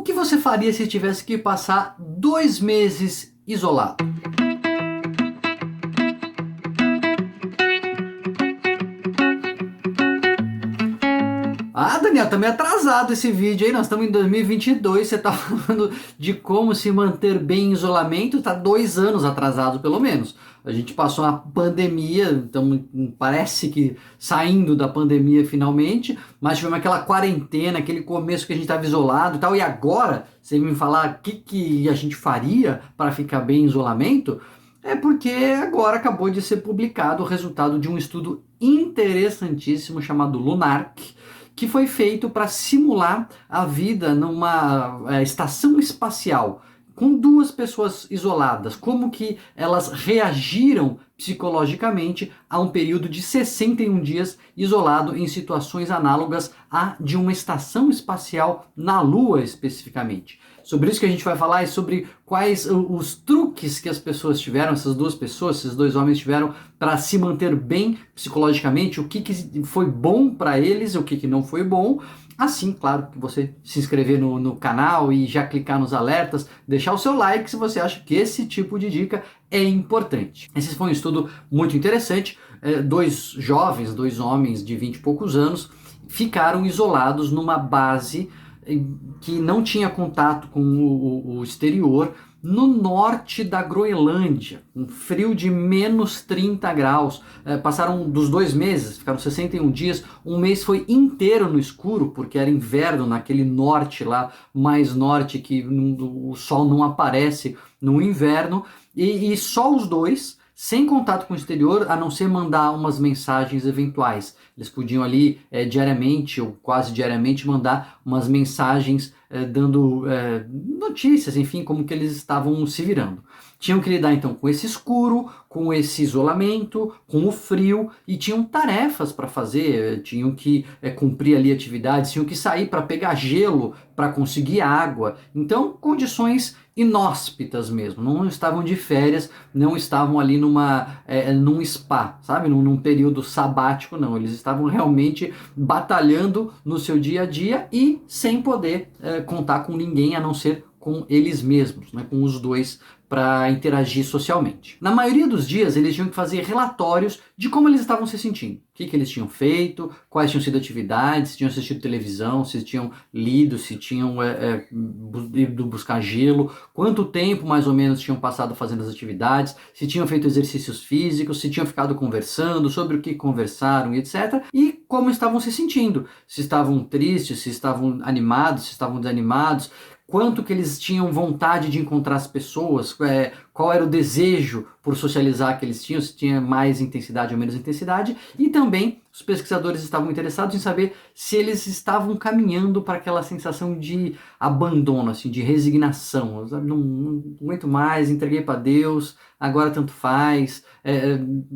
O que você faria se tivesse que passar 2 meses isolado? Ah, Daniel, tá meio atrasado esse vídeo aí, nós estamos em 2022, você tá falando de como se manter bem em isolamento, tá 2 anos atrasado pelo menos. A gente passou uma pandemia, então parece que saindo da pandemia finalmente, mas tivemos aquela quarentena, aquele começo que a gente estava isolado e tal, e agora você me falar o que a gente faria para ficar bem em isolamento? É porque agora acabou de ser publicado o resultado de um estudo interessantíssimo chamado Lunark, que foi feito para simular a vida numa estação espacial com duas pessoas isoladas, como que elas reagiram psicologicamente a um período de 61 dias isolado em situações análogas à de uma estação espacial na Lua especificamente. Sobre isso que a gente vai falar e sobre quais os truques que as pessoas tiveram, essas duas pessoas, esses dois homens tiveram para se manter bem psicologicamente, o que foi bom para eles, o que não foi bom. Assim, claro, que você se inscrever no canal e já clicar nos alertas, deixar o seu like se você acha que esse tipo de dica é importante. Esse foi um estudo muito interessante. Dois jovens, dois homens de 20 e poucos anos, ficaram isolados numa base que não tinha contato com o exterior, no norte da Groenlândia, um frio de menos 30 graus. Passaram dos 2 meses, ficaram 61 dias, um mês foi inteiro no escuro, porque era inverno naquele norte lá, mais norte, que o sol não aparece no inverno, e só os dois, sem contato com o exterior, a não ser mandar umas mensagens eventuais. Eles podiam ali diariamente ou quase diariamente mandar umas mensagens dando notícias, enfim, como que eles estavam se virando. Tinham que lidar então com esse escuro, com esse isolamento, com o frio, e tinham tarefas para fazer, tinham que cumprir ali atividades, tinham que sair para pegar gelo, para conseguir água. Então, condições inóspitas mesmo, não estavam de férias, não estavam ali num spa, sabe, num período sabático, não, eles estavam realmente batalhando no seu dia a dia e sem poder contar com ninguém a não ser com eles mesmos, né, com os dois, para interagir socialmente. Na maioria dos dias, eles tinham que fazer relatórios de como eles estavam se sentindo, o que eles tinham feito, quais tinham sido atividades, se tinham assistido televisão, se tinham lido, se tinham ido buscar gelo, quanto tempo mais ou menos tinham passado fazendo as atividades, se tinham feito exercícios físicos, se tinham ficado conversando, sobre o que conversaram, etc. E como estavam se sentindo, se estavam tristes, se estavam animados, se estavam desanimados, quanto que eles tinham vontade de encontrar as pessoas, qual era o desejo por socializar que eles tinham, se tinha mais intensidade ou menos intensidade, e também os pesquisadores estavam interessados em saber se eles estavam caminhando para aquela sensação de abandono, assim, de resignação. Não aguento mais, entreguei para Deus, agora tanto faz,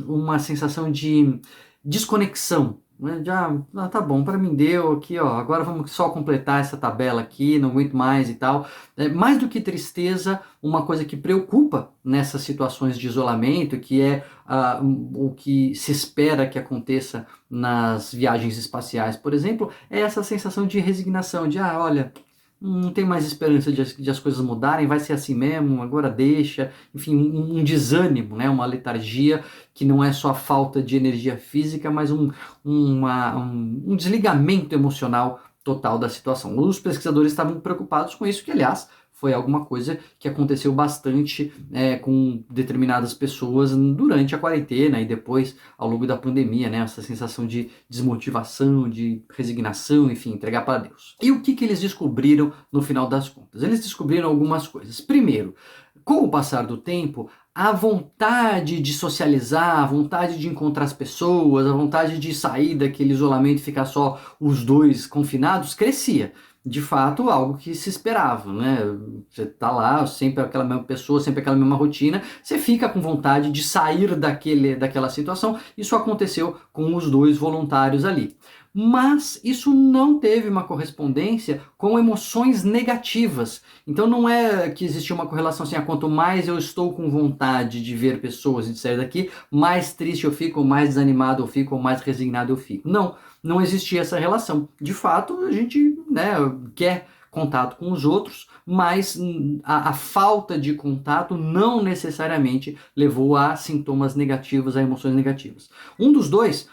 uma sensação de desconexão. Já tá bom, para mim deu aqui, ó, agora vamos só completar essa tabela aqui, não aguento mais e tal. Mais do que tristeza, uma coisa que preocupa nessas situações de isolamento, que é o que se espera que aconteça nas viagens espaciais, por exemplo, é essa sensação de resignação, de olha, não tem mais esperança de as coisas mudarem, vai ser assim mesmo, agora deixa, enfim, um desânimo, né? Uma letargia que não é só a falta de energia física, mas um desligamento emocional total da situação. Os pesquisadores estavam preocupados com isso, que aliás foi alguma coisa que aconteceu bastante com determinadas pessoas durante a quarentena e depois ao longo da pandemia, né? Essa sensação de desmotivação, de resignação, enfim, entregar para Deus. E o que eles descobriram no final das contas? Eles descobriram algumas coisas. Primeiro, com o passar do tempo, a vontade de socializar, a vontade de encontrar as pessoas, a vontade de sair daquele isolamento e ficar só os dois confinados crescia. De fato, algo que se esperava, né? Você tá lá, sempre aquela mesma pessoa, sempre aquela mesma rotina, você fica com vontade de sair daquela situação. Isso aconteceu com os dois voluntários ali. Mas isso não teve uma correspondência com emoções negativas. Então não é que existia uma correlação assim, quanto mais eu estou com vontade de ver pessoas e de sair daqui, mais triste eu fico, ou mais desanimado eu fico, ou mais resignado eu fico. Não existia essa relação. De fato, a gente quer contato com os outros, mas a falta de contato não necessariamente levou a sintomas negativos, a emoções negativas. Um dos dois,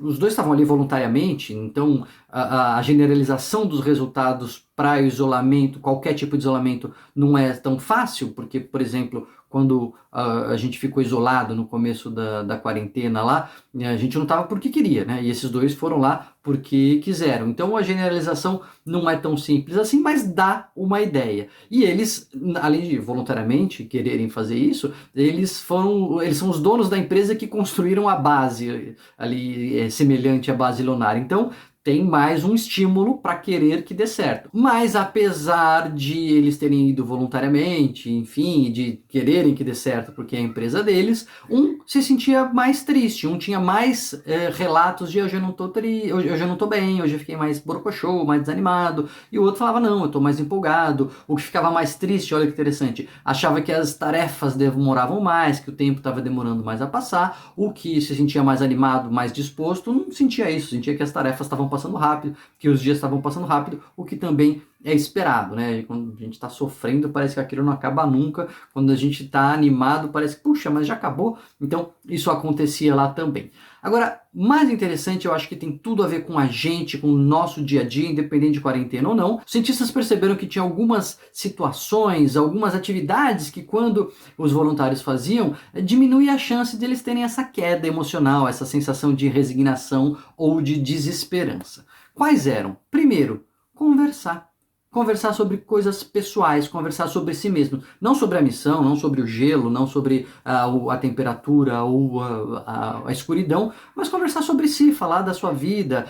os dois estavam ali voluntariamente, então a generalização dos resultados para isolamento, qualquer tipo de isolamento, não é tão fácil, porque, por exemplo, quando a gente ficou isolado no começo da quarentena lá, a gente não estava porque queria, né? E esses dois foram lá porque quiseram. Então a generalização não é tão simples assim, mas dá uma ideia. E eles, além de voluntariamente quererem fazer isso, eles são os donos da empresa que construíram a base ali, semelhante à base lunar. Então tem mais um estímulo para querer que dê certo. Mas apesar de eles terem ido voluntariamente, enfim, de quererem que dê certo porque é a empresa deles, um se sentia mais triste, um tinha mais relatos de hoje eu não tô hoje eu não tô bem, hoje eu fiquei mais borocochô, mais desanimado, e o outro falava não, eu tô mais empolgado. O que ficava mais triste, olha que interessante, achava que as tarefas demoravam mais, que o tempo estava demorando mais a passar. O que se sentia mais animado, mais disposto, não sentia isso, sentia que as tarefas estavam passando rápido, que os dias estavam passando rápido, o que também é esperado, né? Quando a gente está sofrendo, parece que aquilo não acaba nunca. Quando a gente está animado, parece que, puxa, mas já acabou. Então, isso acontecia lá também. Agora, mais interessante, eu acho que tem tudo a ver com a gente, com o nosso dia a dia, independente de quarentena ou não. Os cientistas perceberam que tinha algumas situações, algumas atividades que quando os voluntários faziam, diminuía a chance de eles terem essa queda emocional, essa sensação de resignação ou de desesperança. Quais eram? Primeiro, conversar. Conversar sobre coisas pessoais, conversar sobre si mesmo. Não sobre a missão, não sobre o gelo, não sobre a temperatura ou a escuridão, mas conversar sobre si, falar da sua vida,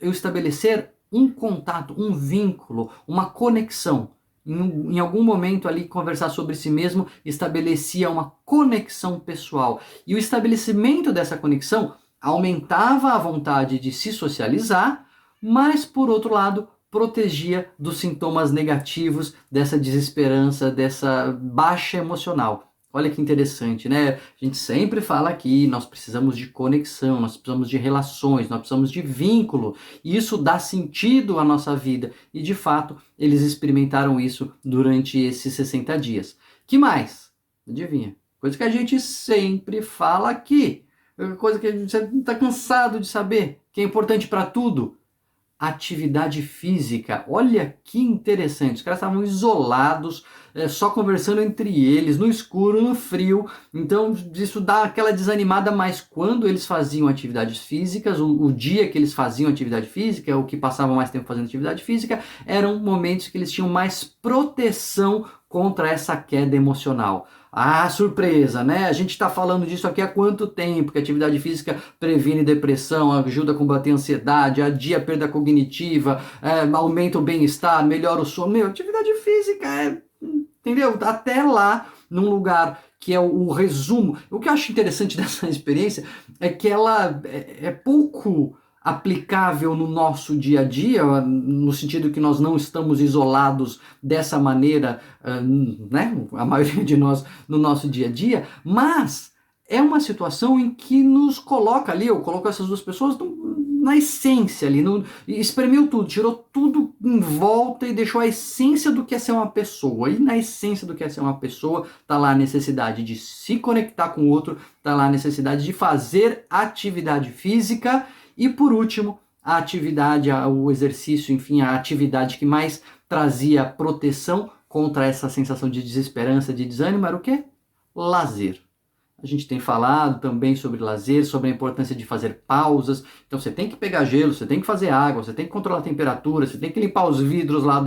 estabelecer um contato, um vínculo, uma conexão. Em algum momento ali, conversar sobre si mesmo estabelecia uma conexão pessoal. E o estabelecimento dessa conexão aumentava a vontade de se socializar, mas, por outro lado, protegia dos sintomas negativos, dessa desesperança, dessa baixa emocional. Olha que interessante, né? A gente sempre fala aqui, nós precisamos de conexão, nós precisamos de relações, nós precisamos de vínculo. E isso dá sentido à nossa vida. E, de fato, eles experimentaram isso durante esses 60 dias. Que mais? Adivinha? Coisa que a gente sempre fala aqui. Coisa que você está cansado de saber, que é importante para tudo. Atividade física. Olha que interessante. Os caras estavam isolados, só conversando entre eles, no escuro, no frio. Então isso dá aquela desanimada, mas quando eles faziam atividades físicas, o dia que eles faziam atividade física, o que passavam mais tempo fazendo atividade física, eram momentos que eles tinham mais proteção contra essa queda emocional. Ah, surpresa, né? A gente está falando disso aqui há quanto tempo? Que a atividade física previne depressão, ajuda a combater a ansiedade, adia a perda cognitiva, aumenta o bem-estar, melhora o sono. Meu, atividade física entendeu? Até lá, num lugar que é o resumo. O que eu acho interessante dessa experiência é que ela é pouco aplicável no nosso dia a dia, no sentido que nós não estamos isolados dessa maneira, né? A maioria de nós no nosso dia a dia, mas é uma situação em que nos coloca ali, eu coloco essas duas pessoas na essência ali, espremeu tudo, tirou tudo em volta e deixou a essência do que é ser uma pessoa. E na essência do que é ser uma pessoa, tá lá a necessidade de se conectar com o outro, tá lá a necessidade de fazer atividade física. E por último, a atividade, o exercício, enfim, a atividade que mais trazia proteção contra essa sensação de desesperança, de desânimo, era o quê? Lazer. A gente tem falado também sobre lazer, sobre a importância de fazer pausas. Então você tem que pegar gelo, você tem que fazer água, você tem que controlar a temperatura, você tem que limpar os vidros lá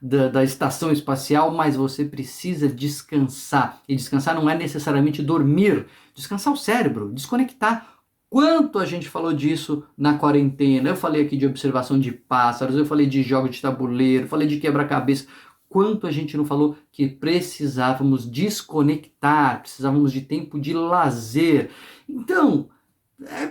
da estação espacial, mas você precisa descansar. E descansar não é necessariamente dormir, descansar o cérebro, desconectar. Quanto a gente falou disso na quarentena? Eu falei aqui de observação de pássaros, eu falei de jogos de tabuleiro, falei de quebra-cabeça. Quanto a gente não falou que precisávamos desconectar, precisávamos de tempo de lazer. Então,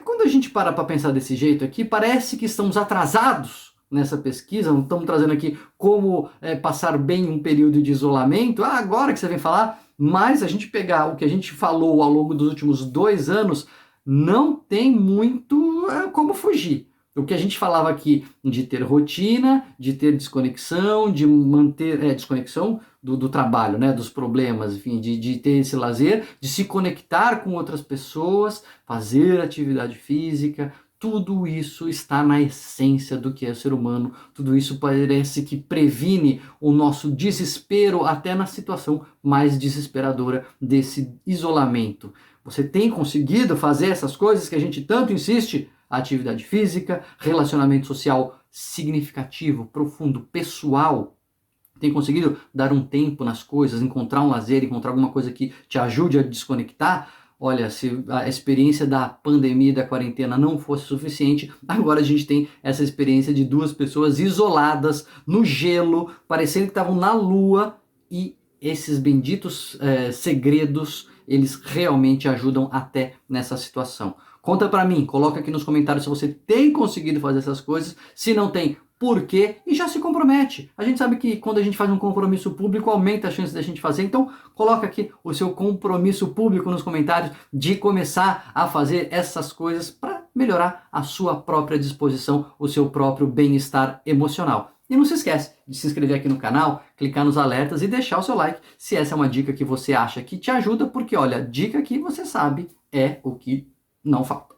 quando a gente para pensar desse jeito aqui, parece que estamos atrasados nessa pesquisa, não estamos trazendo aqui como passar bem um período de isolamento. Agora que você vem falar, mas a gente pegar o que a gente falou ao longo dos últimos 2 anos, não tem muito como fugir. O que a gente falava aqui de ter rotina, de ter desconexão, de manter desconexão do trabalho, né, dos problemas, enfim, de ter esse lazer, de se conectar com outras pessoas, fazer atividade física, tudo isso está na essência do que é o ser humano, tudo isso parece que previne o nosso desespero até na situação mais desesperadora desse isolamento. Você tem conseguido fazer essas coisas que a gente tanto insiste? Atividade física, relacionamento social significativo, profundo, pessoal. Tem conseguido dar um tempo nas coisas, encontrar um lazer, encontrar alguma coisa que te ajude a desconectar? Olha, se a experiência da pandemia e da quarentena não fosse suficiente, agora a gente tem essa experiência de duas pessoas isoladas no gelo, parecendo que estavam na lua, e esses benditos segredos, eles realmente ajudam até nessa situação. Conta pra mim, coloca aqui nos comentários se você tem conseguido fazer essas coisas, se não tem, por quê? E já se compromete. A gente sabe que quando a gente faz um compromisso público, aumenta a chance da gente fazer. Então, coloca aqui o seu compromisso público nos comentários de começar a fazer essas coisas para melhorar a sua própria disposição, o seu próprio bem-estar emocional. E não se esquece de se inscrever aqui no canal, clicar nos alertas e deixar o seu like se essa é uma dica que você acha que te ajuda, porque olha, dica que você sabe é o que não falta.